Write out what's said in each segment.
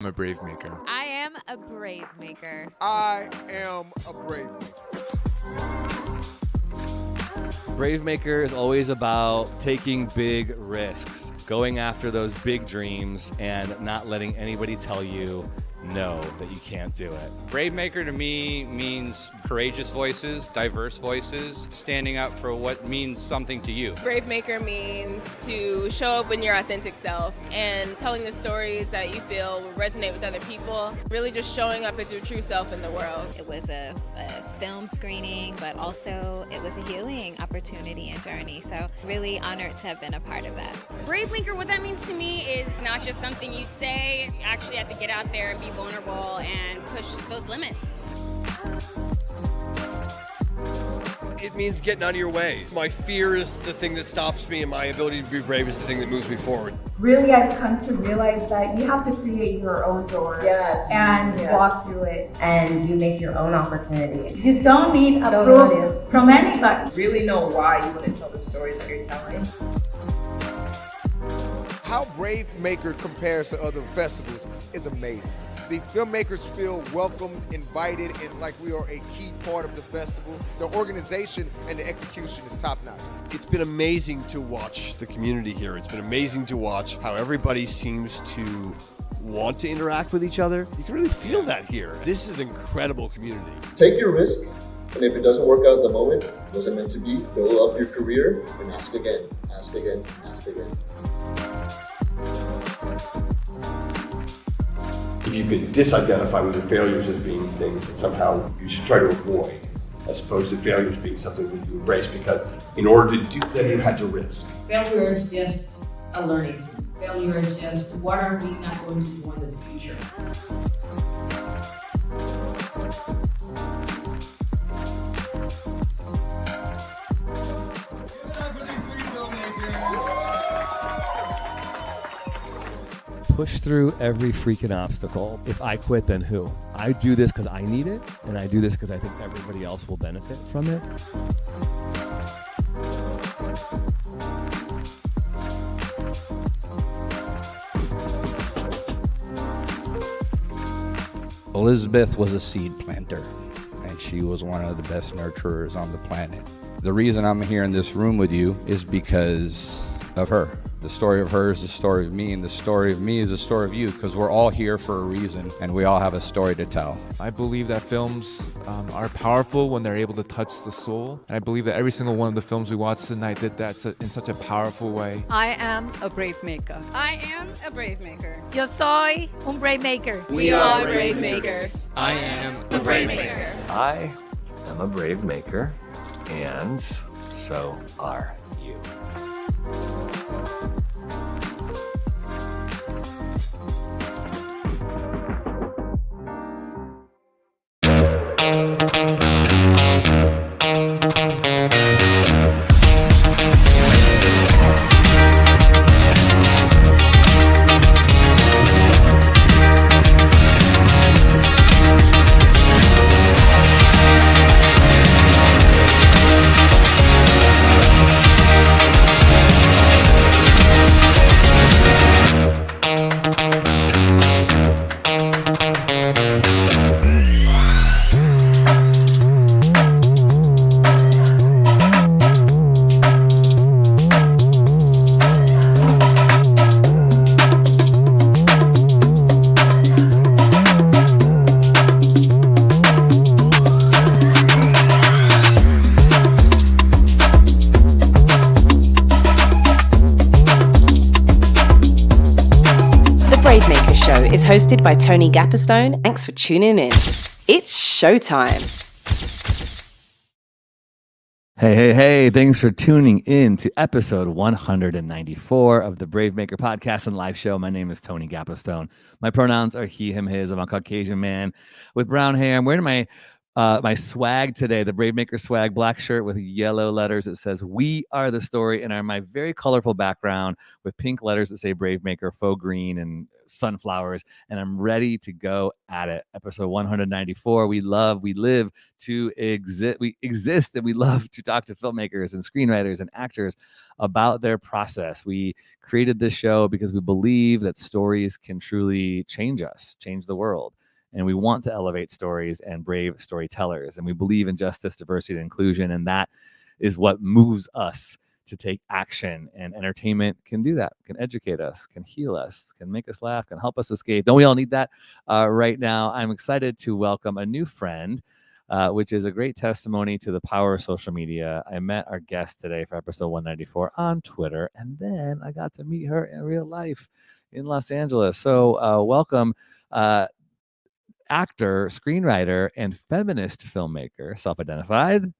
I'm a BraveMaker. I am a BraveMaker. I am a BraveMaker. BraveMaker is always about taking big risks, going after those big dreams, and not letting anybody tell you no, that you can't do it. BraveMaker to me means courageous voices, diverse voices, standing up for what means something to you. BraveMaker means to show up in your authentic self and telling the stories that you feel will resonate with other people. Really just showing up as your true self in the world. It was a film screening, but also it was a healing opportunity and journey. So really honored to have been a part of that. BraveMaker, what that means to me is not just something you say. You actually have to get out there and be vulnerable and push those limits. It means getting out of your way. My fear is the thing that stops me, and my ability to be brave is the thing that moves me forward. Really, I've come to realize that you have to create your own door and walk through it. And you make your own opportunity. You don't need approval from anybody. Really know why you want to tell the stories that you're telling. How BraveMaker compares to other festivals is amazing. The filmmakers feel welcomed, invited, and like we are a key part of the festival. The organization and the execution is top-notch. It's been amazing to watch the community here. It's been amazing to watch how everybody seems to want to interact with each other. You can really feel that here. This is an incredible community. Take your risk, and if it doesn't work out at the moment, it wasn't meant to be, build up your career and ask again, ask again, ask again. If you could disidentify with your failures as being things that somehow you should try to avoid, as opposed to failures being something that you embrace, because in order to do that, you had to risk. Failure is just a learning. Failure is just, what are we not going to do in the future? Push through every freaking obstacle. If I quit, then who? I do this because I need it, and I do this because I think everybody else will benefit from it. Elizabeth was a seed planter, and she was one of the best nurturers on the planet. The reason I'm here in this room with you is because of her. The story of her is the story of me, and the story of me is the story of you, because we're all here for a reason, and we all have a story to tell. I believe that films are powerful when they're able to touch the soul. And I believe that every single one of the films we watched tonight did that in such a powerful way. I am a BraveMaker. I am a BraveMaker. Yo soy un BraveMaker. We are BraveMakers. I am a BraveMaker. I am a BraveMaker, and so are you. Is hosted by Tony Gapperstone. Thanks for tuning in. It's showtime. Hey, thanks for tuning in to episode 194 of the BraveMaker podcast and live show. My name is Tony Gapperstone. My pronouns are he, him, his. I'm a Caucasian man with brown hair. I'm wearing my my swag today, the BraveMaker swag, black shirt with yellow letters. It says, "We are the story," and on my very colorful background with pink letters that say BraveMaker, faux green, and sunflowers. And I'm ready to go at it. Episode 194. We live to exist. We exist, and we love to talk to filmmakers and screenwriters and actors about their process. We created this show because we believe that stories can truly change us, change the world. And we want to elevate stories and brave storytellers. And we believe in justice, diversity, and inclusion. And that is what moves us to take action. And entertainment can do that, can educate us, can heal us, can make us laugh, can help us escape. Don't we all need that right now? I'm excited to welcome a new friend, which is a great testimony to the power of social media. I met our guest today for episode 194 on Twitter. And then I got to meet her in real life in Los Angeles. So welcome. Actor, screenwriter, and feminist filmmaker, self-identified,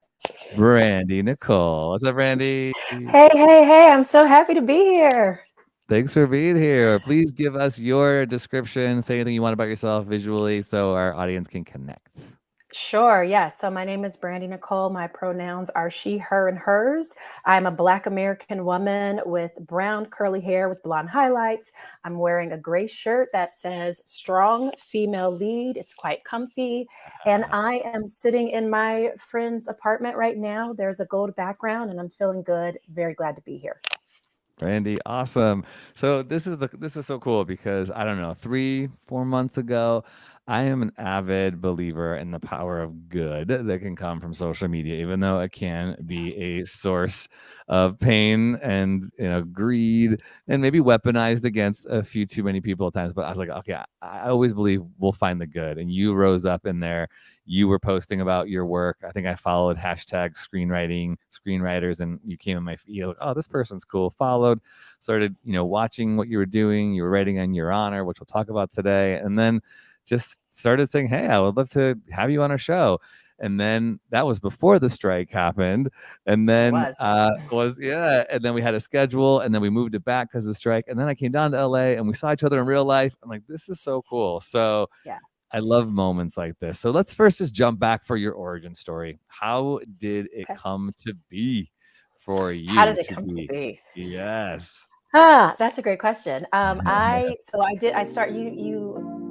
BRANDI NICOLE. What's up, BRANDI? Hey, I'm so happy to be here. Thanks for being here. Please give us your description. Say anything you want about yourself visually so our audience can connect. Sure, yeah. So my name is BRANDI NICOLE. My pronouns are she, her, and hers. I'm a Black American woman with brown curly hair with blonde highlights. I'm wearing a gray shirt that says strong female lead. It's quite comfy. And I am sitting in my friend's apartment right now. There's a gold background and I'm feeling good. Very glad to be here. BRANDI, awesome. So this is so cool because I don't know, 3-4 months ago, I am an avid believer in the power of good that can come from social media, even though it can be a source of pain and greed and maybe weaponized against a few too many people at times. But I was like, okay, I always believe we'll find the good. And you rose up in there. You were posting about your work. I think I followed hashtag screenwriters, and you came in my feed. Like, oh, this person's cool. Followed, started, watching what you were doing. You were writing on your honor, which we'll talk about today. And then just started saying, hey, I would love to have you on our show. And then that was before the strike happened. And then and then we had a schedule, and then we moved it back because of the strike. And then I came down to LA and we saw each other in real life. I'm like, this is so cool. So yeah, I love moments like this. So let's first just jump back for your origin story. How did it come to be for you? How did it come to be? Yes. That's a great question.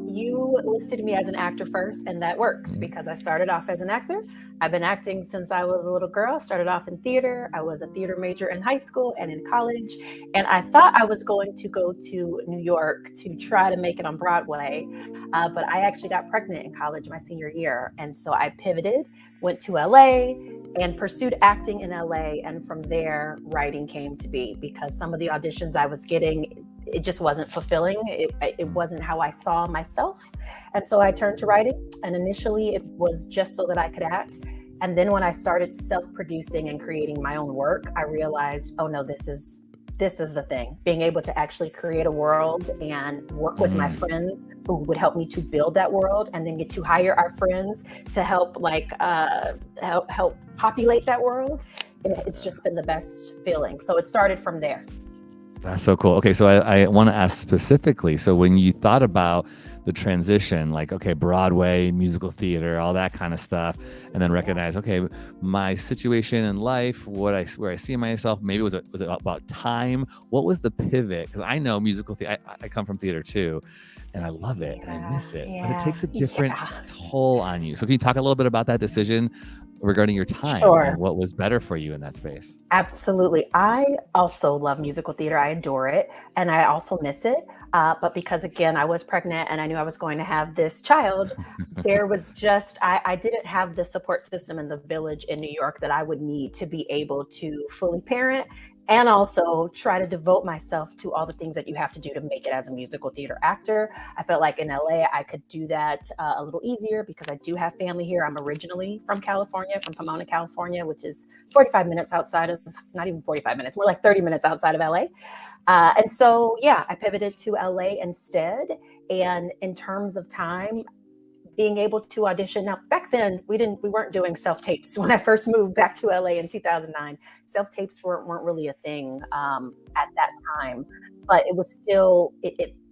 You listed me as an actor first, and that works because I started off as an actor. I've been acting since I was a little girl. Started off in theater. I was a theater major in high school and in college. And I thought I was going to go to New York to try to make it on Broadway. But I actually got pregnant in college my senior year. And so I pivoted, went to LA and pursued acting in LA. And from there, writing came to be because some of the auditions I was getting, it just wasn't fulfilling. It wasn't how I saw myself. And so I turned to writing. And initially it was just so that I could act. And then when I started self-producing and creating my own work, I realized, oh no, this is the thing. Being able to actually create a world and work with my friends who would help me to build that world, and then get to hire our friends to help help populate that world. It's just been the best feeling. So it started from there. That's so cool. Okay, so I want to ask specifically. So when you thought about the transition, like, okay, Broadway, musical theater, all that kind of stuff, and then recognize, okay, my situation in life, where I see myself, maybe was it about time? What was the pivot? Because I know musical theater, I come from theater too, and I love it and I miss it, but it takes a different toll on you. So can you talk a little bit about that decision regarding your time and what was better for you in that space? Absolutely. I also love musical theater. I adore it. And I also miss it. But because, again, I was pregnant and I knew I was going to have this child, there was just, I didn't have the support system in the village in New York that I would need to be able to fully parent and also try to devote myself to all the things that you have to do to make it as a musical theater actor. I felt like in LA, I could do that a little easier because I do have family here. I'm originally from California, from Pomona, California, which is 45 minutes outside of, not even 45 minutes, more like 30 minutes outside of LA. And so, yeah, I pivoted to LA instead. And in terms of time, being able to audition. Now, back then, we weren't doing self-tapes. When I first moved back to LA in 2009, self-tapes weren't really a thing at that time. But it was still,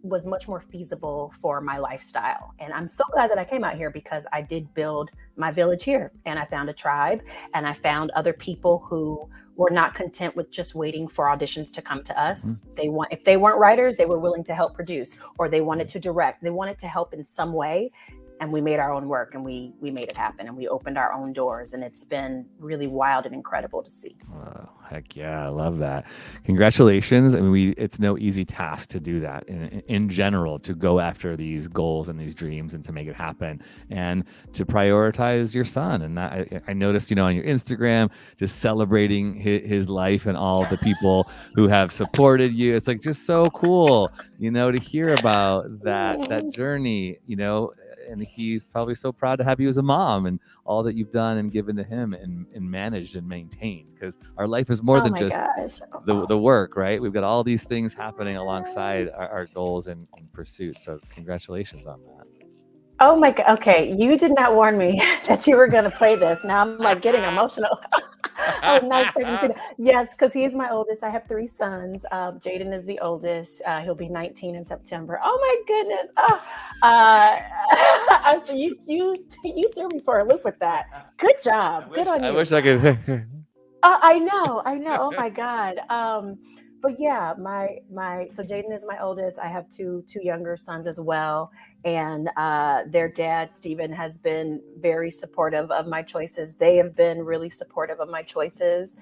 was much more feasible for my lifestyle. And I'm so glad that I came out here, because I did build my village here, and I found a tribe, and I found other people who were not content with just waiting for auditions to come to us. If they weren't writers, they were willing to help produce, or they wanted to direct. They wanted to help in some way. And we made our own work, and we made it happen, and we opened our own doors, and it's been really wild and incredible to see. Wow, heck yeah, I love that. Congratulations. I mean, it's no easy task to do that in general, to go after these goals and these dreams and to make it happen, and to prioritize your son. And that I noticed, on your Instagram, just celebrating his life and all the people who have supported you. It's like just so cool, to hear about that journey, and he's probably so proud to have you as a mom, and all that you've done and given to him and managed and maintained, because our life is more than just the work, right? We've got all these things happening alongside our goals and pursuits. So congratulations on that. Oh my God. Okay. You did not warn me that you were going to play this. Now I'm like getting emotional. I was not expecting to see that. Yes, because he is my oldest. I have 3 sons. Jaden is the oldest. He'll be 19 in September. Oh my goodness. So you threw me for a loop with that. Good job. Good on you. I wish I could. I know. Oh my God. But yeah, so Jaden is my oldest. I have two younger sons as well. And their dad, Stephen, has been very supportive of my choices. They have been really supportive of my choices.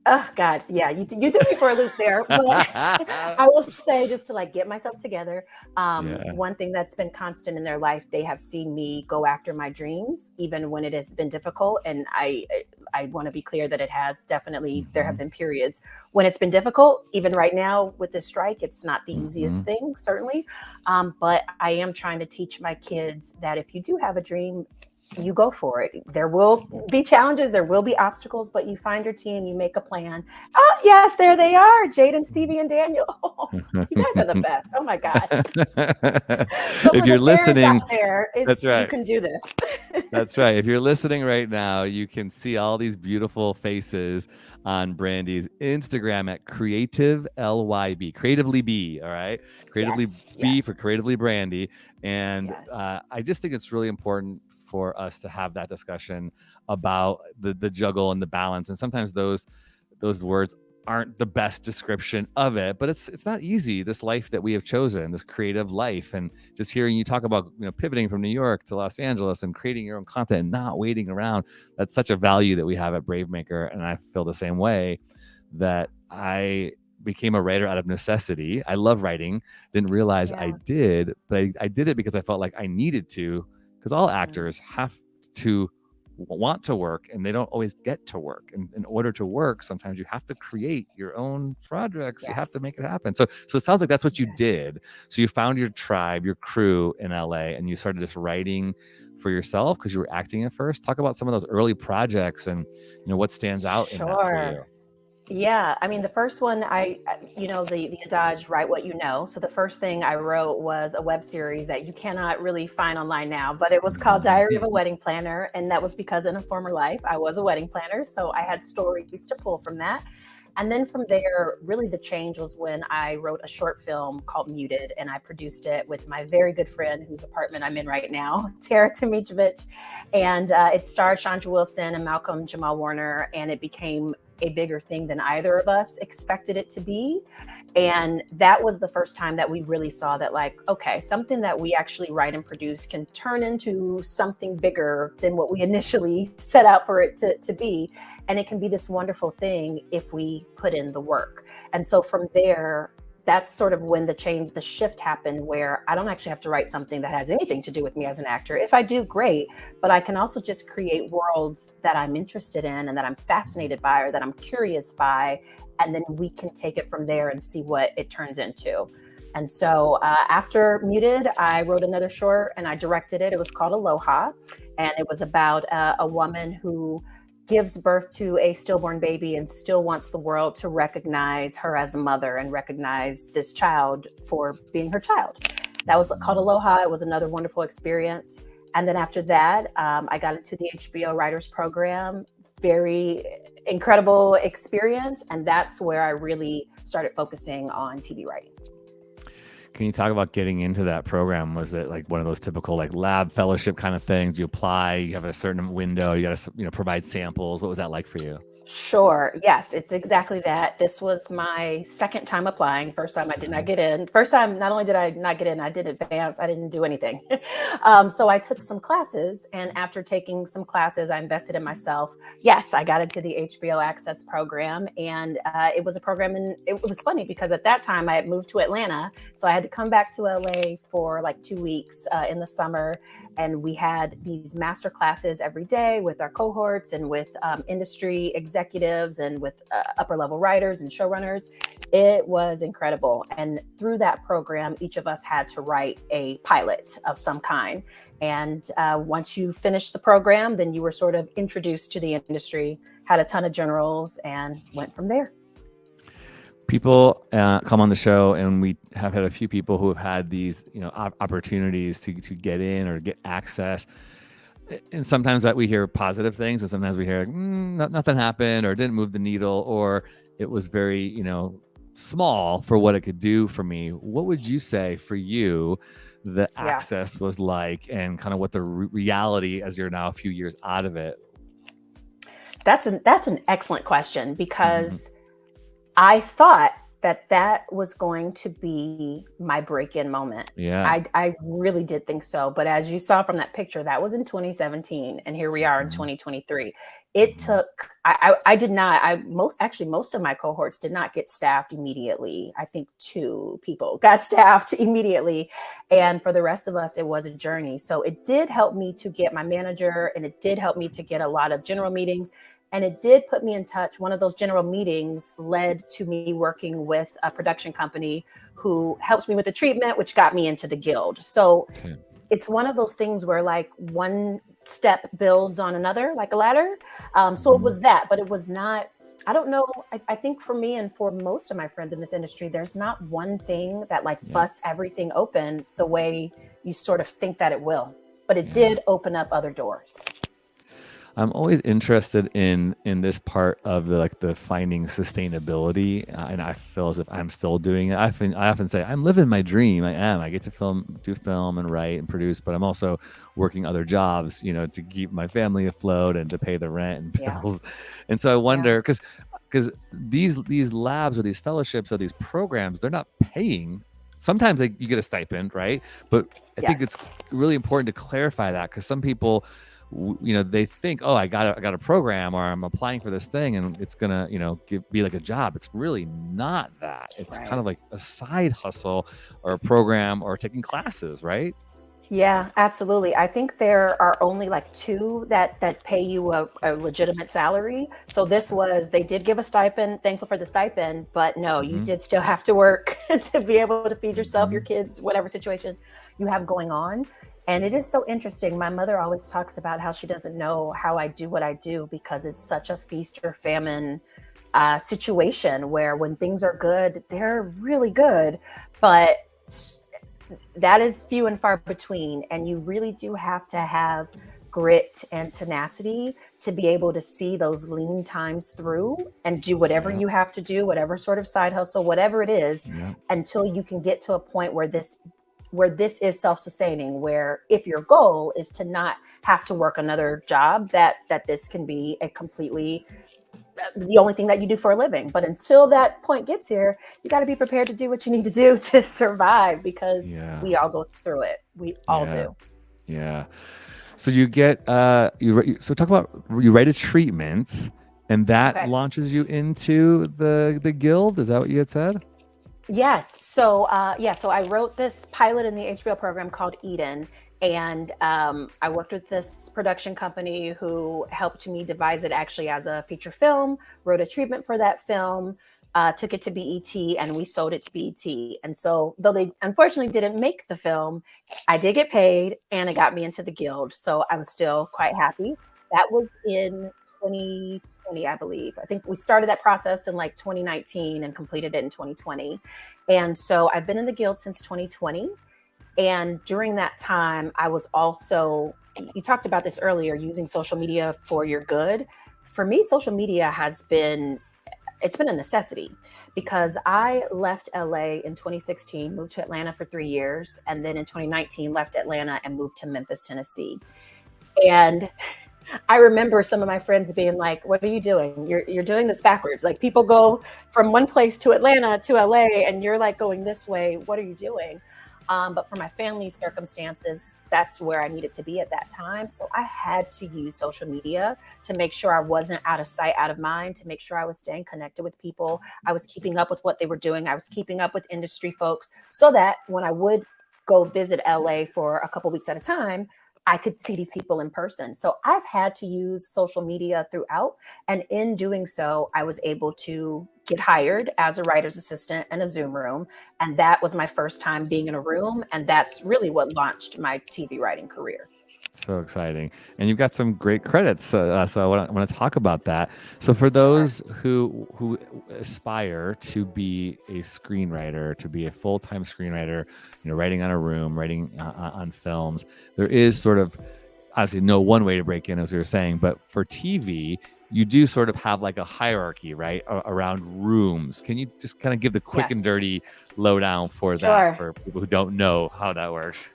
Oh God, yeah, you threw me for a loop there. But I will say, just to get myself together, one thing that's been constant in their life, they have seen me go after my dreams, even when it has been difficult. And I want to be clear that it has definitely, there have been periods when it's been difficult. Even right now with this strike, it's not the easiest thing, certainly. But I am trying to teach my kids that if you do have a dream, you go for it. There will be challenges, there will be obstacles, but you find your team, you make a plan. Oh yes, there they are, Jaden, Stevie, and Daniel. You guys are the best. Oh my God. So if you're listening out there, that's right. You can do this. That's right. If you're listening right now, you can see all these beautiful faces on Brandi's Instagram at Creative LYB, Creatively B. All right. Creatively B for Creatively Brandi. And I just think it's really important for us to have that discussion about the juggle and the balance. And sometimes those words aren't the best description of it, but it's not easy, this life that we have chosen, this creative life. And just hearing you talk about pivoting from New York to Los Angeles and creating your own content and not waiting around, that's such a value that we have at BraveMaker. And I feel the same way, that I became a writer out of necessity. I love writing, didn't realize I did, but I did it because I felt like I needed to, because all actors have to want to work, and they don't always get to work. And in order to work, sometimes you have to create your own projects. You have to make it happen. So it sounds like that's what you did. So you found your tribe, your crew in LA, and you started just writing for yourself because you were acting at first. Talk about some of those early projects and what stands out in that for you. Yeah, I mean, the first one, the adage, write what you know. So the first thing I wrote was a web series that you cannot really find online now, but it was called Diary of a Wedding Planner. And that was because in a former life, I was a wedding planner. So I had stories to pull from that. And then from there, really the change was when I wrote a short film called Muted, and I produced it with my very good friend whose apartment I'm in right now, Tara Tomijevich. And it starred Chandra Wilson and Malcolm Jamal Warner, and it became a bigger thing than either of us expected it to be. And that was the first time that we really saw that, okay, something that we actually write and produce can turn into something bigger than what we initially set out for it to be. And it can be this wonderful thing if we put in the work. And so from there, that's sort of when the shift happened, where I don't actually have to write something that has anything to do with me as an actor. If I do, great, but I can also just create worlds that I'm interested in and that I'm fascinated by or that I'm curious by, and then we can take it from there and see what it turns into. And so after Muted, I wrote another short and I directed it. It was called Aloha, and it was about a woman who gives birth to a stillborn baby and still wants the world to recognize her as a mother and recognize this child for being her child. That was called Aloha. It was another wonderful experience. And then after that, I got into the HBO Writers Program. Very incredible experience. And that's where I really started focusing on TV writing. Can you talk about getting into that program? Was it like one of those typical like lab fellowship kind of things? You apply, you have a certain window, you got to, provide samples. What was that like for you? Sure. Yes, it's exactly that. This was my second time applying. First time I did not get in. First time, not only did I not get in, I didn't advance. I didn't do anything. So I took some classes, and after taking some classes, I invested in myself. Yes, I got into the HBO Access program, and it was a program, and it was funny because at that time I had moved to Atlanta, so I had to come back to LA for like 2 weeks in the summer. And we had these master classes every day with our cohorts and with industry executives and with upper level writers and showrunners. It was incredible. And through that program, each of us had to write a pilot of some kind. And once you finished the program, then you were sort of introduced to the industry, had a ton of journals, and went from there. People come on the show, and we have had a few people who have had these, opportunities to get in or get access. And sometimes that we hear positive things, and sometimes we hear nothing happened, or it didn't move the needle, or it was very, small for what it could do for me. What would you say for you the access was like, and kind of what the reality as you're now a few years out of it? That's an excellent question, because I thought that was going to be my break-in moment. Yeah. I really did think so. But as you saw from that picture, that was in 2017. And here we are in 2023. It took, most of my cohorts did not get staffed immediately. I think 2 people got staffed immediately. And for the rest of us, it was a journey. So it did help me to get my manager, and it did help me to get a lot of general meetings. And it did put me in touch. One of those general meetings led to me working with a production company who helped me with the treatment, which got me into the guild. So it's one of those things where like one step builds on another, like a ladder. So it was that, but it was not, I don't know. I think for me and for most of my friends in this industry, there's not one thing that like busts everything open the way you sort of think that it will, but it did open up other doors. I'm always interested in this part of the finding sustainability, and I feel as if I'm still doing it. I often say I'm living my dream. I get to do film and write and produce, but I'm also working other jobs, to keep my family afloat and to pay the rent and bills. And so I wonder, because these labs or these fellowships or these programs, they're not paying. Sometimes you get a stipend, right? But I think it's really important to clarify that, because some people, they think, oh, I got a program, or I'm applying for this thing, and it's gonna, be like a job. It's really not that. It's kind of like a side hustle or a program or taking classes, right? Yeah, absolutely. I think there are only like 2 that pay you a legitimate salary. So they did give a stipend, thankful for the stipend, but no, you did still have to work to be able to feed yourself, your kids, whatever situation you have going on. And it is so interesting. My mother always talks about how she doesn't know how I do what I do, because it's such a feast or famine situation where when things are good, they're really good, but that is few and far between. And you really do have to have grit and tenacity to be able to see those lean times through and do whatever you have to do, whatever sort of side hustle, whatever it is, until you can get to a point where this is self-sustaining, where if your goal is to not have to work another job, that this can be a completely the only thing that you do for a living. But until that point gets here, you got to be prepared to do what you need to do to survive, because we all go through it. We all do. Yeah. So you get so talk about, you write a treatment, and that launches you into the guild. Is that what you had said? Yes. So so I wrote this pilot in the HBO program called Eden, and I worked with this production company who helped me devise it actually as a feature film, wrote a treatment for that film, took it to BET, and we sold it to BET. And so though they unfortunately didn't make the film, I did get paid, and it got me into the guild. So I was still quite happy. That was in 2020, I believe. I think we started that process in like 2019 and completed it in 2020. And so I've been in the guild since 2020. And during that time, I was also, you talked about this earlier, using social media for your good. For me, social media has been it's been a necessity because I left LA in 2016, moved to Atlanta for 3 years, and then in 2019 left Atlanta and moved to Memphis, Tennessee. And I remember some of my friends being like, "What are you doing? You're doing this backwards. Like people go from one place to Atlanta to LA, and you're like going this way. What are you doing?" But for my family circumstances, that's where I needed to be at that time. So I had to use social media to make sure I wasn't out of sight, out of mind, to make sure I was staying connected with people. I was keeping up with what they were doing. I was keeping up with industry folks so that when I would go visit LA for a couple weeks at a time, I could see these people in person. So I've had to use social media throughout. And in doing so, I was able to get hired as a writer's assistant in a Zoom room. And that was my first time being in a room. And that's really what launched my TV writing career. So exciting. And you've got some great credits. So I want to talk about that. So for those who aspire to be a screenwriter, to be a full-time screenwriter, writing on a room, writing on films, there is sort of obviously no one way to break in, as we were saying, but for TV, you do sort of have like a hierarchy, right, around rooms. Can you just kind of give the quick and dirty lowdown for that for people who don't know how that works?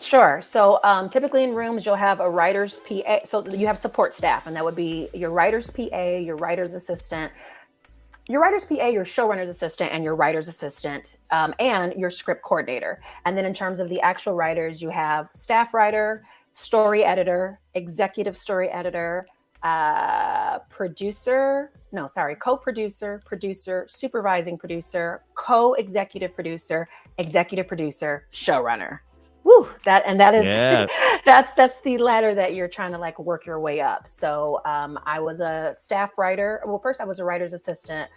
Sure. So typically in rooms, you'll have a writer's PA. So you have support staff, and that would be your writer's PA, your writer's assistant, your writer's PA, your showrunner's assistant, and your writer's assistant, and your script coordinator. And then in terms of the actual writers, you have staff writer, story editor, executive story editor, co-producer, producer, supervising producer, co-executive producer, executive producer, showrunner. Woo, that is that's the ladder that you're trying to like work your way up. So I was a staff writer. Well, first I was a writer's assistant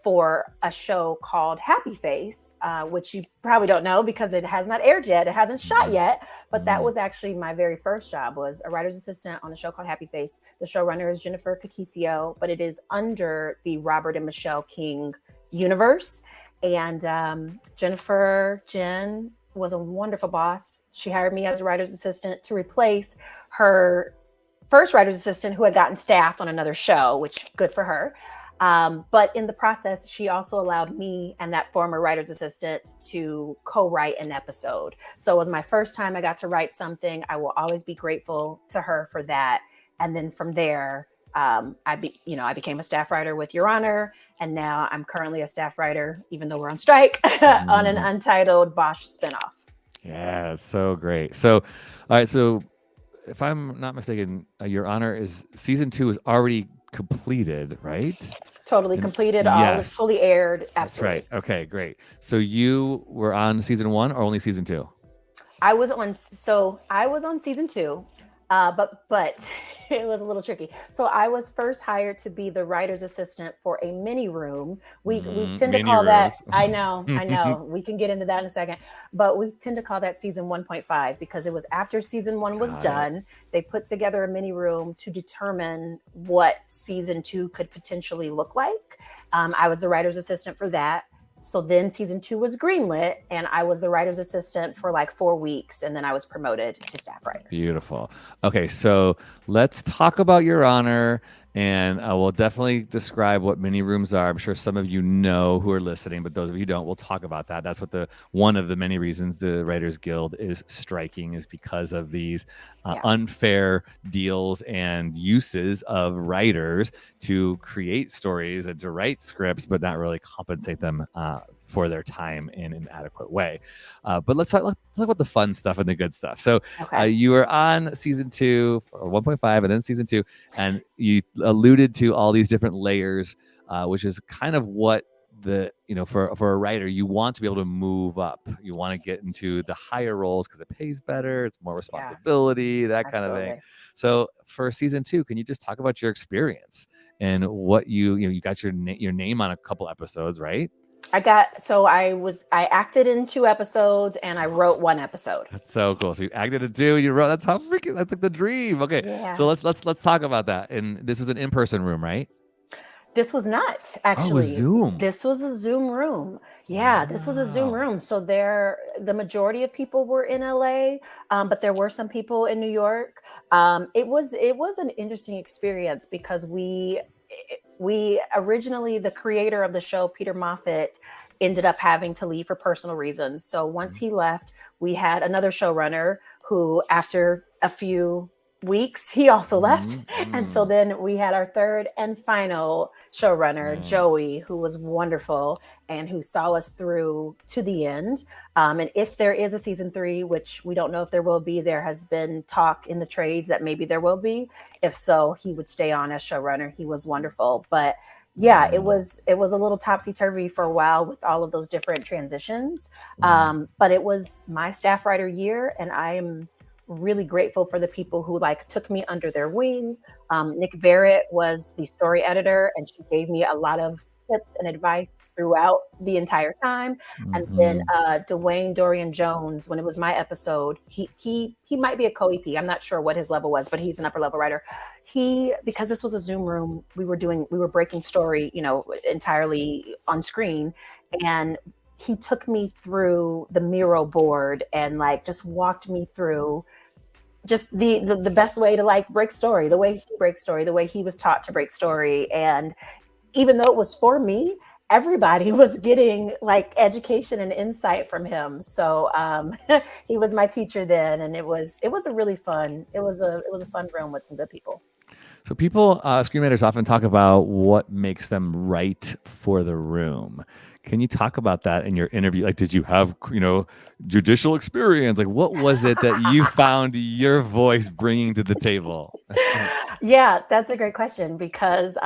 for a show called Happy Face, which you probably don't know because it has not aired yet. It hasn't shot yet, but that was actually my very first job, was a writer's assistant on a show called Happy Face. The showrunner is Jennifer Kakisio, but it is under the Robert and Michelle King universe. And Jen was a wonderful boss. She hired me as a writer's assistant to replace her first writer's assistant who had gotten staffed on another show, which good for her. But in the process, she also allowed me and that former writer's assistant to co-write an episode. So it was my first time I got to write something. I will always be grateful to her for that. And then from there, I became a staff writer with Your Honor, and now I'm currently a staff writer, even though we're on strike, on an untitled Bosch spinoff. Yeah, so great. So, all right. So if I'm not mistaken, Your Honor season 2 is already completed, right? Totally completed. All is fully aired. Absolutely. That's right. Okay, great. So you were on season 1 or only season 2? I was on season 2, but it was a little tricky. So I was first hired to be the writer's assistant for a mini room. We tend to call that, I know, we can get into that in a second, but we tend to call that season 1.5 because it was after season 1 was done. They put together a mini room to determine what season 2 could potentially look like. I was the writer's assistant for that. So then season 2 was greenlit, and I was the writer's assistant for like 4 weeks, and then I was promoted to staff writer. Beautiful. Okay, so let's talk about Your Honor, and I will definitely describe what mini rooms are. I'm sure some of you know who are listening, but those of you who don't, we'll talk about that. That's what one of the many reasons the Writers Guild is striking, is because of these unfair deals and uses of writers to create stories and to write scripts, but not really compensate them for their time in an adequate way. But let's talk about the fun stuff and the good stuff. So you were on season 2 or 1.5 and then season 2, and you alluded to all these different layers, which is kind of what for a writer, you want to be able to move up. You want to get into the higher roles because it pays better. It's more responsibility, that kind of thing. So for season 2, can you just talk about your experience and what you got your name on a couple episodes, right? I acted in 2 episodes and I wrote 1 episode. That's so cool. So you acted in 2, you wrote. That's like the dream. Okay. Yeah. So let's talk about that. And this was an in-person room, right? This was not actually. Oh, it was Zoom. This was a Zoom room. Yeah, this was a Zoom room. So the majority of people were in LA, but there were some people in New York. It was an interesting experience because we originally, the creator of the show, Peter Moffat, ended up having to leave for personal reasons. So once he left, we had another showrunner who, after a few weeks, he also left. And so then we had our third and final showrunner, Joey, who was wonderful and who saw us through to the end. And if there is a season 3, which we don't know if there will be, there has been talk in the trades that maybe there will be. If so, he would stay on as showrunner. He was wonderful. But yeah, it was a little topsy-turvy for a while with all of those different transitions. But it was my staff writer year, and I am really grateful for the people who like took me under their wing. Nick Barrett was the story editor, and she gave me a lot of tips and advice throughout the entire time. And then Dwayne Dorian Jones, when it was my episode, he might be a co-EP. I'm not sure what his level was, but he's an upper level writer. Because this was a Zoom room, we were breaking story, entirely on screen, and he took me through the Miro board and like just walked me through just the best way to like break story, the way he breaks story, the way he was taught to break story. And even though it was for me, everybody was getting like education and insight from him. So he was my teacher then, and it was a really fun. It was a fun room with some good people. So people, screenwriters often talk about what makes them right for the room. Can you talk about that in your interview? Like, did you have, judicial experience? Like, what was it that you found your voice bringing to the table? Yeah, that's a great question, because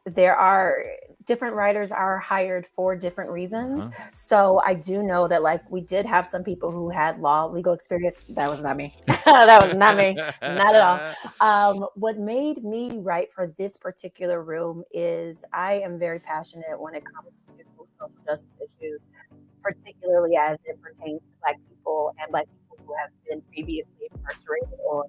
there are different writers are hired for different reasons. So I do know that like we did have some people who had legal experience. That was not me. That was not me. Not at all. What made me write for this particular room is I am very passionate when it comes to social justice issues, particularly as it pertains to Black people and Black people who have been previously incarcerated or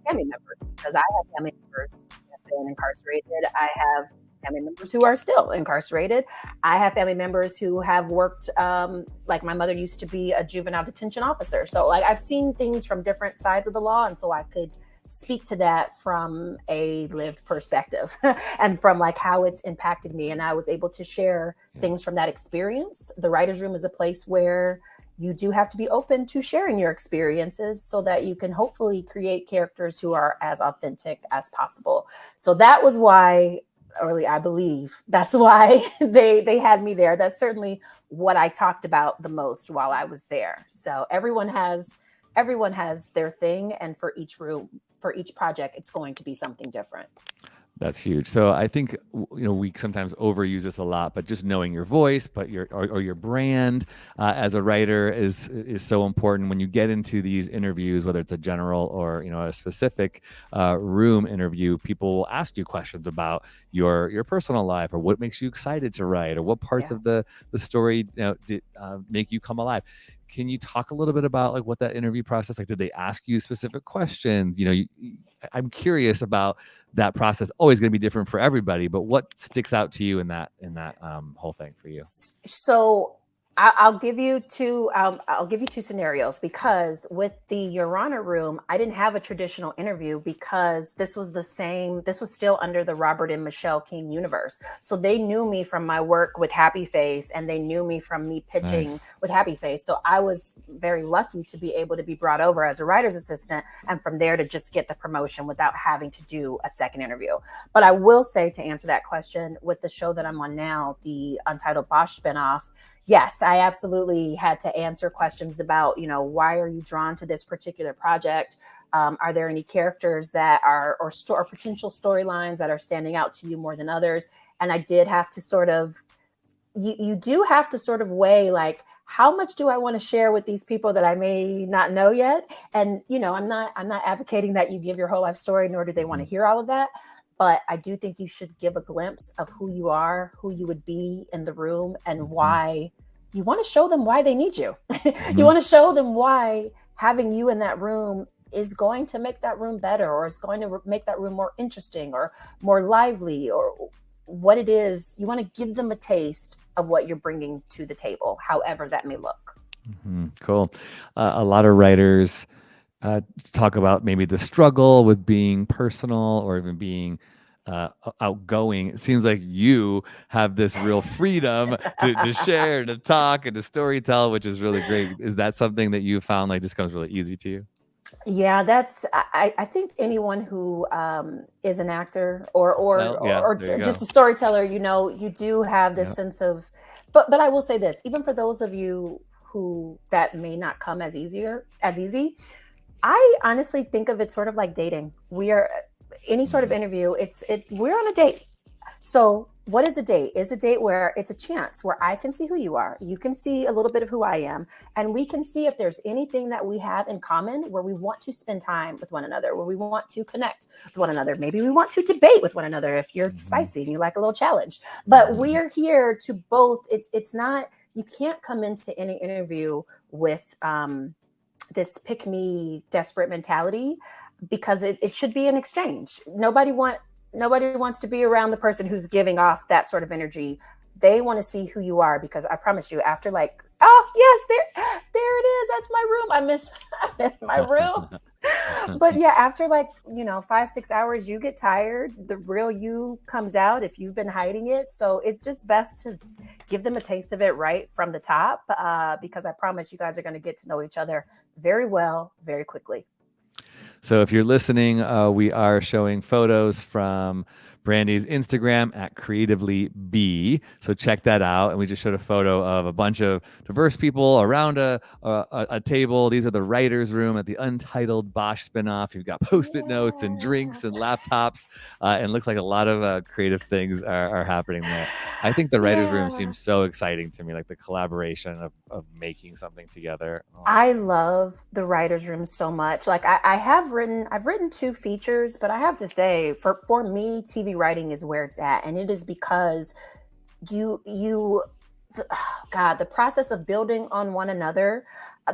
family members, because I have family members who have been incarcerated. I have family members who are still incarcerated. I have family members who have worked, like my mother used to be a juvenile detention officer. So like I've seen things from different sides of the law. And so I could speak to that from a lived perspective and from like how it's impacted me. And I was able to share things from that experience. The writer's room is a place where you do have to be open to sharing your experiences so that you can hopefully create characters who are as authentic as possible. So that was why, or I believe that's why they had me there. That's certainly what I talked about the most while I was there. So everyone has their thing, and for each room, for each project, it's going to be something different. That's huge. So I think we sometimes overuse this a lot, but just knowing your voice, but your brand as a writer is so important. When you get into these interviews, whether it's a general or a specific room interview, people will ask you questions about your personal life, or what makes you excited to write, or what parts of the story did make you come alive. Can you talk a little bit about like what that interview process, like did they ask you specific questions? I'm curious about that process. Always going to be different for everybody, but what sticks out to you in that whole thing for you? So I'll give you two scenarios, because with the Your Honor room, I didn't have a traditional interview because this was still under the Robert and Michelle King universe. So they knew me from my work with Happy Face, and they knew me from me pitching with Happy Face. So I was very lucky to be able to be brought over as a writer's assistant, and from there to just get the promotion without having to do a second interview. But I will say, to answer that question, with the show that I'm on now, the Untitled Bosch spinoff, yes, I absolutely had to answer questions about, why are you drawn to this particular project? Are there any characters that are, or potential storylines that are standing out to you more than others? And I did have to you do have to sort of weigh, like, how much do I want to share with these people that I may not know yet? And, I'm not advocating that you give your whole life story, nor do they want to hear all of that. But I do think you should give a glimpse of who you are, who you would be in the room, and why you want to show them why they need you. You want to show them why having you in that room is going to make that room better, or is going to make that room more interesting or more lively, or what it is. You want to give them a taste of what you're bringing to the table, however that may look. Cool. A lot of writers talk about maybe the struggle with being personal, or even being outgoing. It seems like you have this real freedom to share, to talk, and to storytell, which is really great. Is that something that you found like just comes really easy to you? Yeah, I think anyone who is an actor or just a storyteller, you do have this sense of, but I will say this, even for those of you who that may not come as easy, I honestly think of it sort of like dating. We are any sort of interview, we're on a date. So what is a date? Is a date where it's a chance where I can see who you are, you can see a little bit of who I am, and we can see if there's anything that we have in common where we want to spend time with one another, where we want to connect with one another. Maybe we want to debate with one another if you're spicy and you like a little challenge. But we are here to both. It's not, you can't come into any interview with this pick me desperate mentality, because it should be an exchange. Nobody wants to be around the person who's giving off that sort of energy. They want to see who you are, because I promise you, after like, oh yes, there it is. That's my room. I miss my room. But yeah, after like, 5-6 hours, you get tired. The real you comes out if you've been hiding it. So it's just best to give them a taste of it right from the top, because I promise you guys are going to get to know each other very well, very quickly. So if you're listening, we are showing photos from Brandi's Instagram at CreativelyB. So check that out. And we just showed a photo of a bunch of diverse people around a table. These are the writer's room at the Untitled Bosch spinoff. You've got Post-it notes and drinks and laptops. And looks like a lot of creative things are happening there. I think the writer's room seems so exciting to me, like the collaboration of making something together. Oh. I love the writer's room so much. Like I've written 2 features, but I have to say for me, TV writing is where it's at. And it is because the process of building on one another,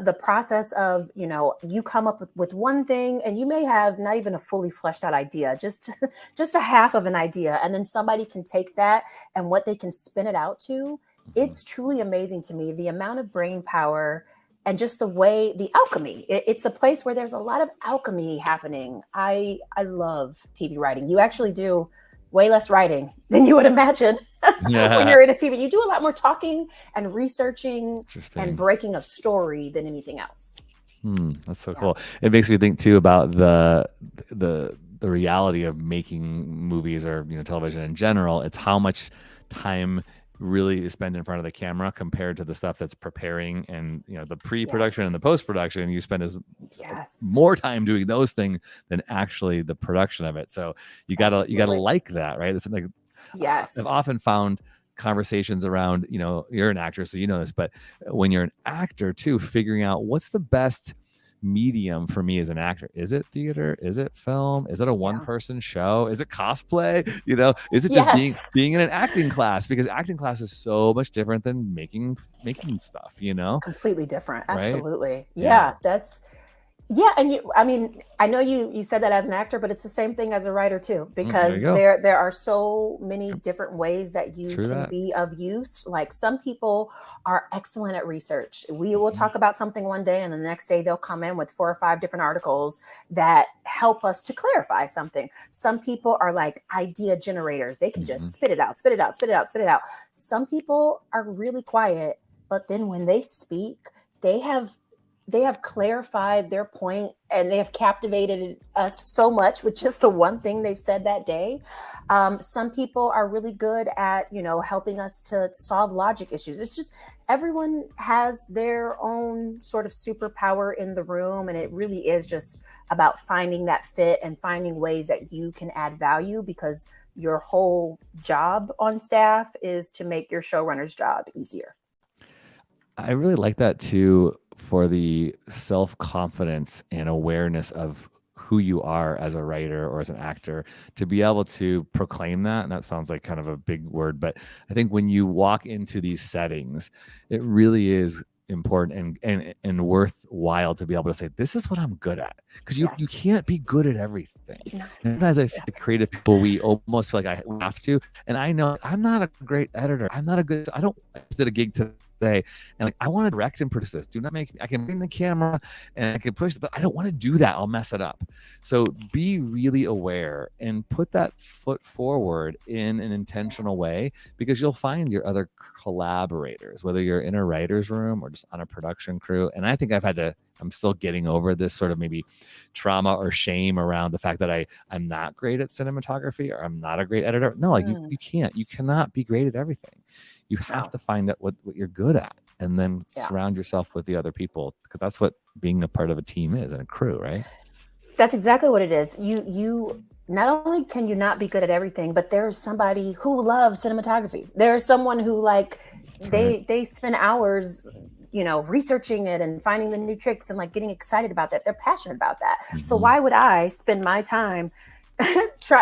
the process of, you come up with one thing and you may have not even a fully fleshed out idea, just a half of an idea. And then somebody can take that and what they can spin it out to. It's truly amazing to me, the amount of brain power and just the way, the alchemy. It's a place where there's a lot of alchemy happening. I love TV writing. You actually do way less writing than you would imagine when you're in a TV. You do a lot more talking and researching and breaking of story than anything else. That's so cool. It makes me think too about the reality of making movies or television in general. It's how much time really is spent in front of the camera compared to the stuff that's preparing and the pre-production and the post-production. You spend more time doing those things than actually the production of it. So you gotta like that, right? It's like, I've often found conversations around, you're an actor, so you know this, but when you're an actor too, figuring out what's the best medium for me as an actor. Is it theater? Is it film? Is it a one-person show? Is it cosplay? Is it just being in an acting class? Because acting class is so much different than making stuff, Completely different. Right? Absolutely. Yeah. And I know you said that as an actor, but it's the same thing as a writer too, because there are so many different ways that you can be of use. Like some people are excellent at research. We will talk about something one day and the next day they'll come in with 4 or 5 different articles that help us to clarify something. Some people are like idea generators. They can just spit it out. Some people are really quiet, but then when they speak, they have clarified their point and they have captivated us so much with just the one thing they've said that day. Some people are really good at, helping us to solve logic issues. It's just everyone has their own sort of superpower in the room. And it really is just about finding that fit and finding ways that you can add value, because your whole job on staff is to make your showrunner's job easier. I really like that too, for the self-confidence and awareness of who you are as a writer or as an actor, to be able to proclaim that. And that sounds like kind of a big word, but I think when you walk into these settings, it really is important and worthwhile to be able to say, this is what I'm good at. Because you can't be good at everything. And as I feel like creative people, we almost feel like I have to. And I know I'm not a great editor. I did a gig today day. And like, I want to direct and produce this. Do not make me, I can bring the camera and I can push, but I don't want to do that. I'll mess it up. So be really aware and put that foot forward in an intentional way, because you'll find your other collaborators, whether you're in a writer's room or just on a production crew. And I think I'm still getting over this sort of maybe trauma or shame around the fact that I'm not great at cinematography or I'm not a great editor. No, like you cannot be great at everything. You have to find out what you're good at, and then surround yourself with the other people, because that's what being a part of a team is, and a crew, right? That's exactly what it is. You not only can you not be good at everything, but there's somebody who loves cinematography. There's someone who they spend hours, researching it and finding the new tricks and like getting excited about that. They're passionate about that. So why would I spend my time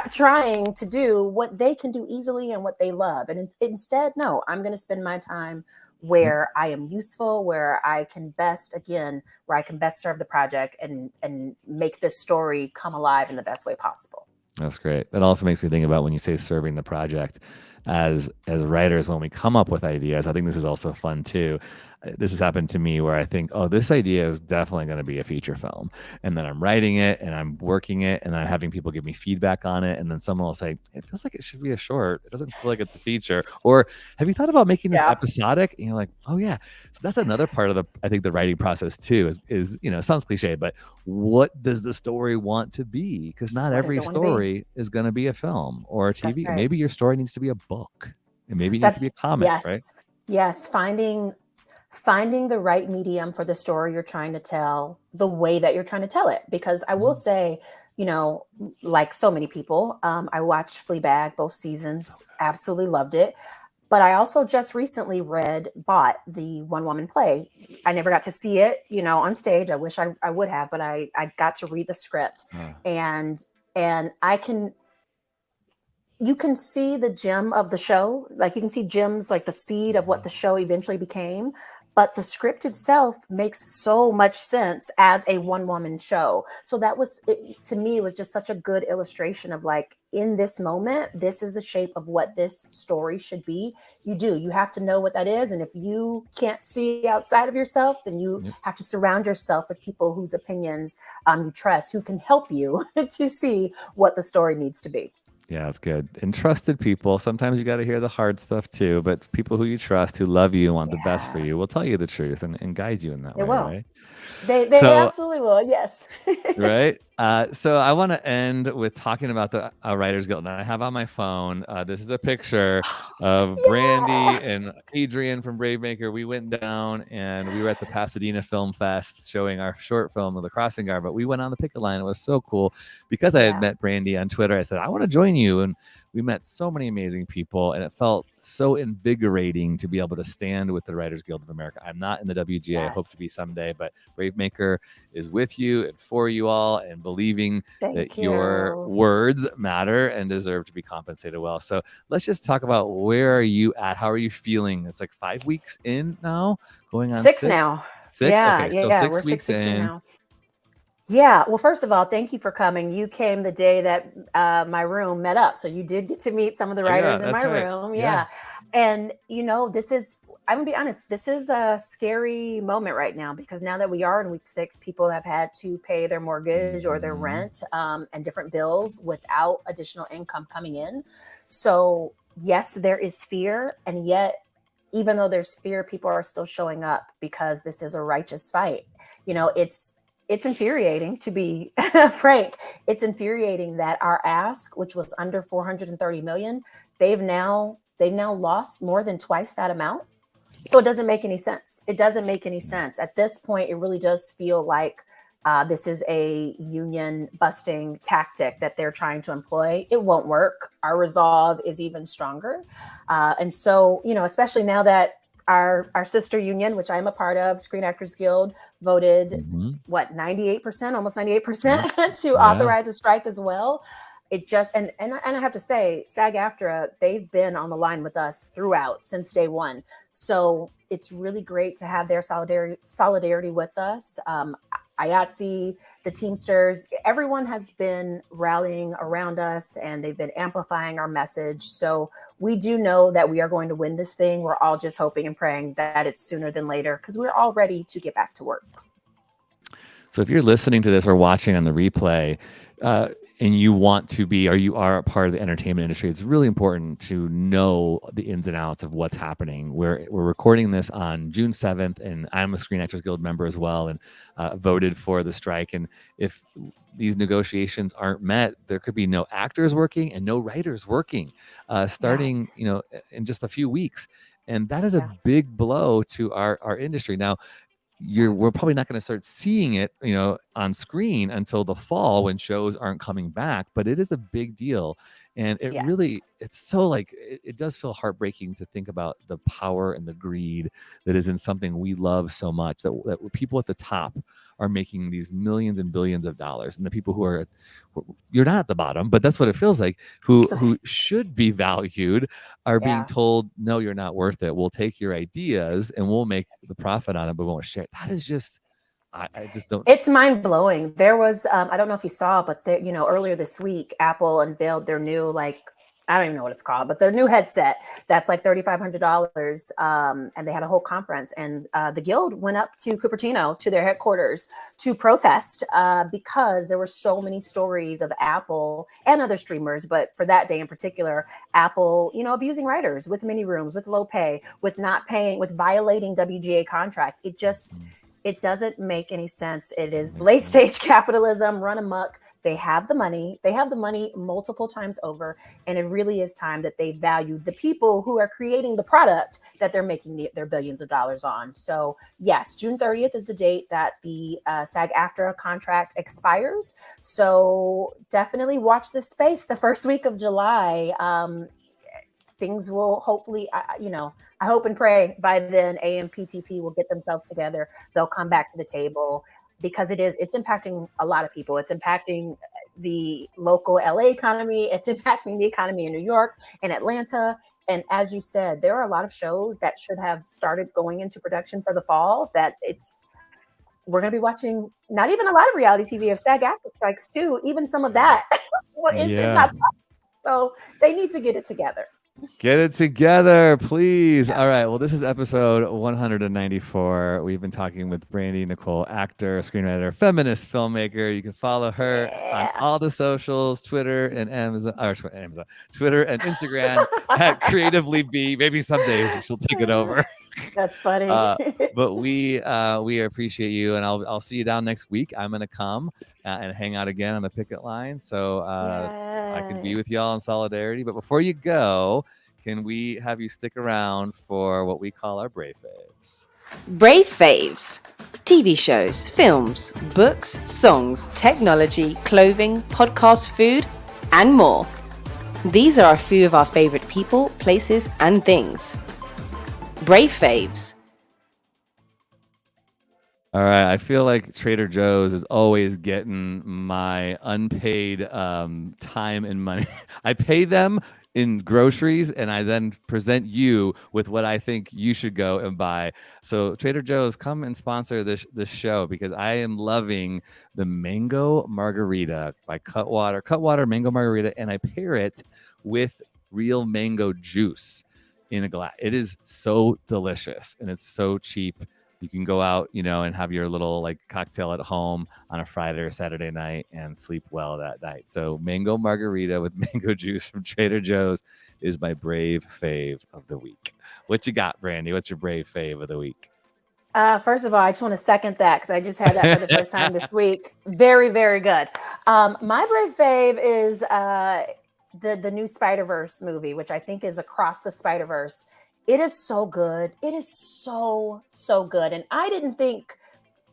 trying to do what they can do easily and what they love? And instead, no, I'm going to spend my time where I am useful, where I can best serve the project and make this story come alive in the best way possible. That's great. That also makes me think about when you say serving the project, as writers, when we come up with ideas, I think this is also fun too. This has happened to me where I think, oh, this idea is definitely going to be a feature film. And then I'm writing it and I'm working it and I'm having people give me feedback on it. And then someone will say, it feels like it should be a short. It doesn't feel like it's a feature. Or have you thought about making this episodic? And you're like, oh yeah. So that's another part of I think the writing process too is it sounds cliche, but what does the story want to be? Because not every story is going to be a film or a TV. Right. Maybe your story needs to be a book, and maybe it needs to be a comic, right? Yes. Finding the right medium for the story you're trying to tell, the way that you're trying to tell it. Because I will say, like so many people, I watched Fleabag, both seasons, absolutely loved it. But I also just recently bought the One Woman play. I never got to see it, on stage. I wish I would have, but I got to read the script. And you can see the gem of the show. Like you can see gems, like the seed of what the show eventually became. But the script itself makes so much sense as a one-woman show. So that was, to me, it was just such a good illustration of like, in this moment, this is the shape of what this story should be. You have to know what that is. And if you can't see outside of yourself, then you have to surround yourself with people whose opinions you trust, who can help you to see what the story needs to be. Yeah, that's good. And trusted people. Sometimes you got to hear the hard stuff too, but people who you trust, who love you and want the best for you, will tell you the truth and guide you in that way, right? They absolutely will. Yes. Right. So I want to end with talking about the Writers Guild. Now I have on my phone, this is a picture of BRANDI and Adrian from BraveMaker. We went down and we were at the Pasadena Film Fest showing our short film of The Crossing Guard, but we went on the picket line. It was so cool because I had met BRANDI on Twitter. I said, I want to join you. And we met so many amazing people, and it felt so invigorating to be able to stand with the Writers Guild of America. I'm not in the WGA. I hope to be someday, but BraveMaker is with you and for you all, and believing that your words matter and deserve to be compensated well. So let's just talk about, where are you at? How are you feeling? It's like 5 weeks in now, going on six now. 6? Yeah, okay, so 6 weeks in. Now. Yeah. Well, first of all, thank you for coming. You came the day that my room met up. So you did get to meet some of the writers in my room. Yeah. And, I'm going to be honest, this is a scary moment right now, because now that we are in week 6, people have had to pay their mortgage or their rent and different bills without additional income coming in. So yes, there is fear. And yet, even though there's fear, people are still showing up because this is a righteous fight. It's infuriating, to be frank. It's infuriating that our ask, which was under 430 million, they've now lost more than twice that amount. So it doesn't make any sense. It doesn't make any sense. At this point, it really does feel like this is a union busting tactic that they're trying to employ. It won't work. Our resolve is even stronger. And so, especially now that our sister union, which I'm a part of, Screen Actors Guild, voted 98%, almost 98% to authorize a strike as well. It just, and I have to say, SAG-AFTRA, they've been on the line with us throughout since day one. So it's really great to have their solidarity with us. IATSE, the Teamsters, everyone has been rallying around us and they've been amplifying our message. So we do know that we are going to win this thing. We're all just hoping and praying that it's sooner than later because we're all ready to get back to work. So if you're listening to this or watching on the replay, and you want to be, or you are a part of the entertainment industry, it's really important to know the ins and outs of what's happening. We're recording this on June 7th, and I'm a Screen Actors Guild member as well, and voted for the strike. And if these negotiations aren't met, there could be no actors working and no writers working, starting in just a few weeks. And that is a big blow to our industry. Now, we're probably not going to start seeing it, on screen until the fall when shows aren't coming back, but it is a big deal. And it really, it's so it does feel heartbreaking to think about the power and the greed that is in something we love so much, that people at the top are making these millions and billions of dollars. And the people you're not at the bottom, but that's what it feels like, who should be valued are being told, no, you're not worth it. We'll take your ideas and we'll make the profit on it, but we won't share. That is just, I just don't. It's mind blowing. There was, I don't know if you saw, but earlier this week, Apple unveiled their new, I don't even know what it's called, but their new headset that's like $3,500. And they had a whole conference, and the Guild went up to Cupertino, to their headquarters, to protest because there were so many stories of Apple and other streamers, but for that day in particular, Apple, abusing writers with mini rooms, with low pay, with not paying, with violating WGA contracts. It doesn't make any sense. It is late stage capitalism run amok. They have the money. They have the money multiple times over. And it really is time that they value the people who are creating the product that they're making their billions of dollars on. So yes, June 30th is the date that the SAG-AFTRA contract expires. So definitely watch this space the first week of July. Things will hopefully, I hope and pray by then AMPTP will get themselves together. They'll come back to the table because it's impacting a lot of people. It's impacting the local LA economy. It's impacting the economy in New York and Atlanta. And as you said, there are a lot of shows that should have started going into production for the fall that we're going to be watching. Not even a lot of reality TV of SAG-AFTRA strikes too. Even some of that. It's not possible. So they need to get it together. Get it together, please. All right. Well, this is episode 194. We've been talking with BRANDI NICOLE, actor, screenwriter, feminist, filmmaker. You can follow her on all the socials, Twitter and Twitter and Instagram at Creatively Be. Maybe someday she'll take it over. That's funny. But we appreciate you, and I'll see you down next week. I'm gonna come and hang out again on the picket line, so I can be with y'all in solidarity. But before you go, can we have you stick around for what we call our Brave Faves? Brave Faves. TV shows, films, books, songs, technology, clothing, podcast, food, and more. These are a few of our favorite people, places, and things. Brave Faves. All right. I feel like Trader Joe's is always getting my unpaid time and money. I pay them in groceries, and I then present you with what I think you should go and buy. So Trader Joe's, come and sponsor this show, because I am loving the mango margarita by Cutwater mango margarita, and I pair it with real mango juice in a glass. It is so delicious, and it's so cheap. You can go out, and have your little cocktail at home on a Friday or Saturday night and sleep well that night. So mango margarita with mango juice from Trader Joe's is my Brave Fave of the week. What you got, BRANDI? What's your Brave Fave of the week? First of all, I just want to second that because I just had that for the first time this week. Very, very good. My Brave Fave is the new Spider-Verse movie, which I think is Across the Spider-Verse. It is so good. It is so, so good. And I didn't think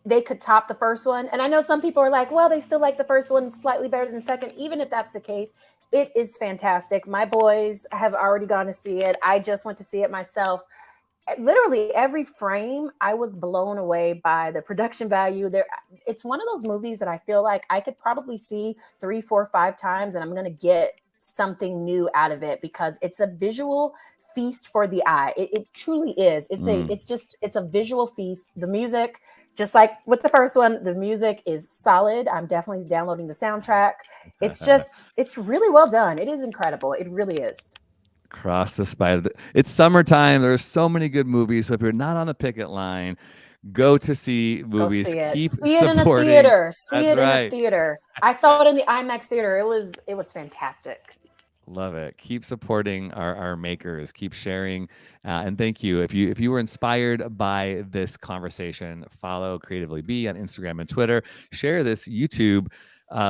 they could top the first one. And I know some people are like, well, they still like the first one slightly better than the second. Even if that's the case, it is fantastic. My boys have already gone to see it. I just went to see it myself. Literally every frame, I was blown away by the production value. It's one of those movies that I feel like I could probably see 3, 4, 5 times, and I'm going to get something new out of it because it's a visual feast for the eye. It truly is. It's a visual feast. The music, just like with the first one, the music is solid. I'm definitely downloading the soundtrack. It's really well done. It is incredible. It really is. Cross the spider. It's summertime. There's so many good movies. So if you're not on the picket line, go to see movies. Keep see it supporting. in a theater. See That's it right. in a theater. I saw it in the IMAX theater. It was fantastic. Love it. Keep supporting our makers. Keep sharing, and thank you. If you were inspired by this conversation, follow Creatively Be on Instagram and Twitter. Share this YouTube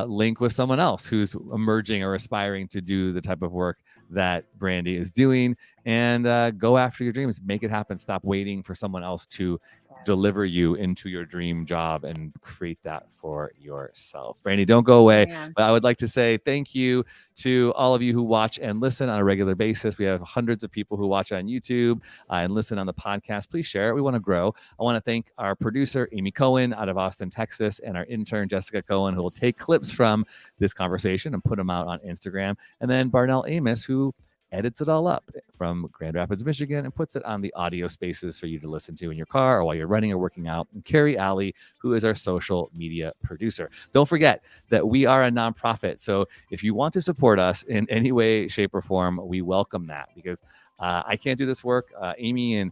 link with someone else who's emerging or aspiring to do the type of work that BRANDI is doing, and go after your dreams. Make it happen. Stop waiting for someone else to deliver you into your dream job and create that for yourself. BRANDI, don't go away. But I would like to say thank you to all of you who watch and listen on a regular basis. We have hundreds of people who watch on YouTube and listen on the podcast. Please share it. We want to grow. I want to thank our producer, Amy Cohen, out of Austin, Texas, and our intern, Jessica Cohen, who will take clips from this conversation and put them out on Instagram. And then Barnell Amos, who edits it all up from Grand Rapids, Michigan, and puts it on the audio spaces for you to listen to in your car or while you're running or working out. And Carrie Alley, who is our social media producer. Don't forget that we are a nonprofit. So if you want to support us in any way, shape, or form, we welcome that, because I can't do this work. Amy and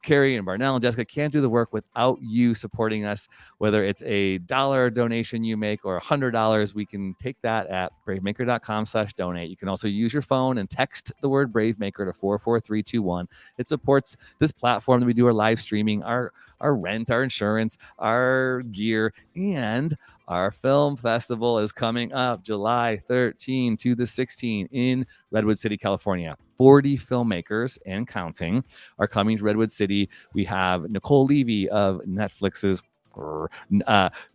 Carrie and Barnell and Jessica can't do the work without you supporting us, whether it's a $1 donation you make or $100. We can take that at BraveMaker.com/donate. You can also use your phone and text the word BraveMaker to 44321. It supports this platform that we do our live streaming, our rent, our insurance, our gear, and our film festival is coming up July 13 to the 16 in Redwood City, California. 40 filmmakers and counting are coming to Redwood City. We have Nicole Levy of Netflix's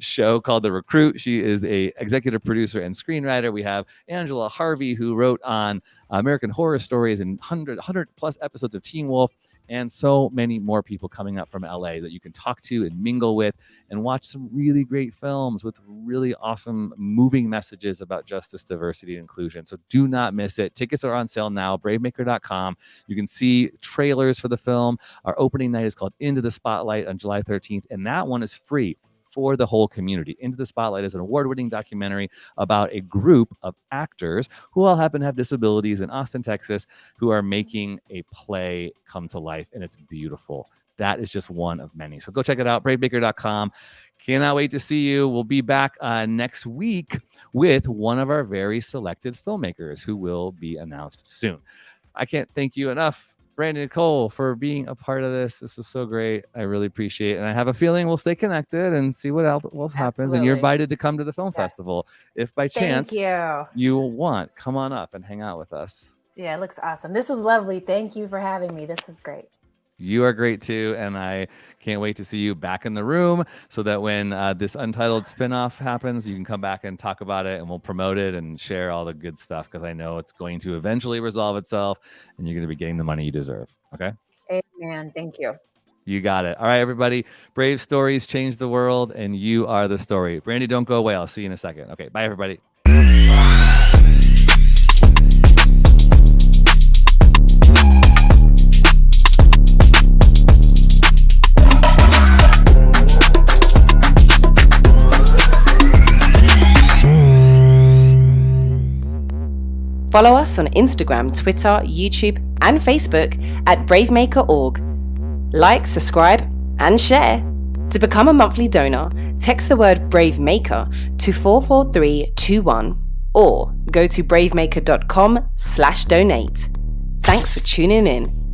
show called The Recruit. She is a executive producer and screenwriter. We have Angela Harvey, who wrote on American Horror Stories and 100 plus episodes of Teen Wolf, and so many more people coming up from LA that you can talk to and mingle with and watch some really great films with really awesome, moving messages about justice, diversity, and inclusion. So do not miss it. Tickets are on sale now, BraveMaker.com. You can see trailers for the film. Our opening night is called Into the Spotlight on July 13th, and that one is free for the whole community. Into the Spotlight is an award-winning documentary about a group of actors who all happen to have disabilities in Austin, Texas, who are making a play come to life, and it's beautiful. That is just one of many. So go check it out, BraveMaker.com. Cannot wait to see you. We'll be back next week with one of our very selected filmmakers who will be announced soon. I can't thank you enough, BRANDI, Nicole, for being a part of this. This was so great. I really appreciate it. And I have a feeling we'll stay connected and see what else happens. And you're invited to come to the film festival. If by chance you want, come on up and hang out with us. Yeah, it looks awesome. This was lovely. Thank you for having me. This was great. You are great too, and I can't wait to see you back in the room so that when this Untitled spinoff happens, you can come back and talk about it, and we'll promote it and share all the good stuff, because I know it's going to eventually resolve itself, and you're going to be getting the money you deserve. Okay? Amen. Thank you. You got it. All right, everybody. Brave stories change the world, and you are the story. BRANDI, don't go away. I'll see you in a second. Okay, bye, everybody. Follow us on Instagram, Twitter, YouTube, and Facebook at BraveMaker.org. Like, subscribe, and share. To become a monthly donor, text the word BraveMaker to 44321 or go to BraveMaker.com/donate. Thanks for tuning in.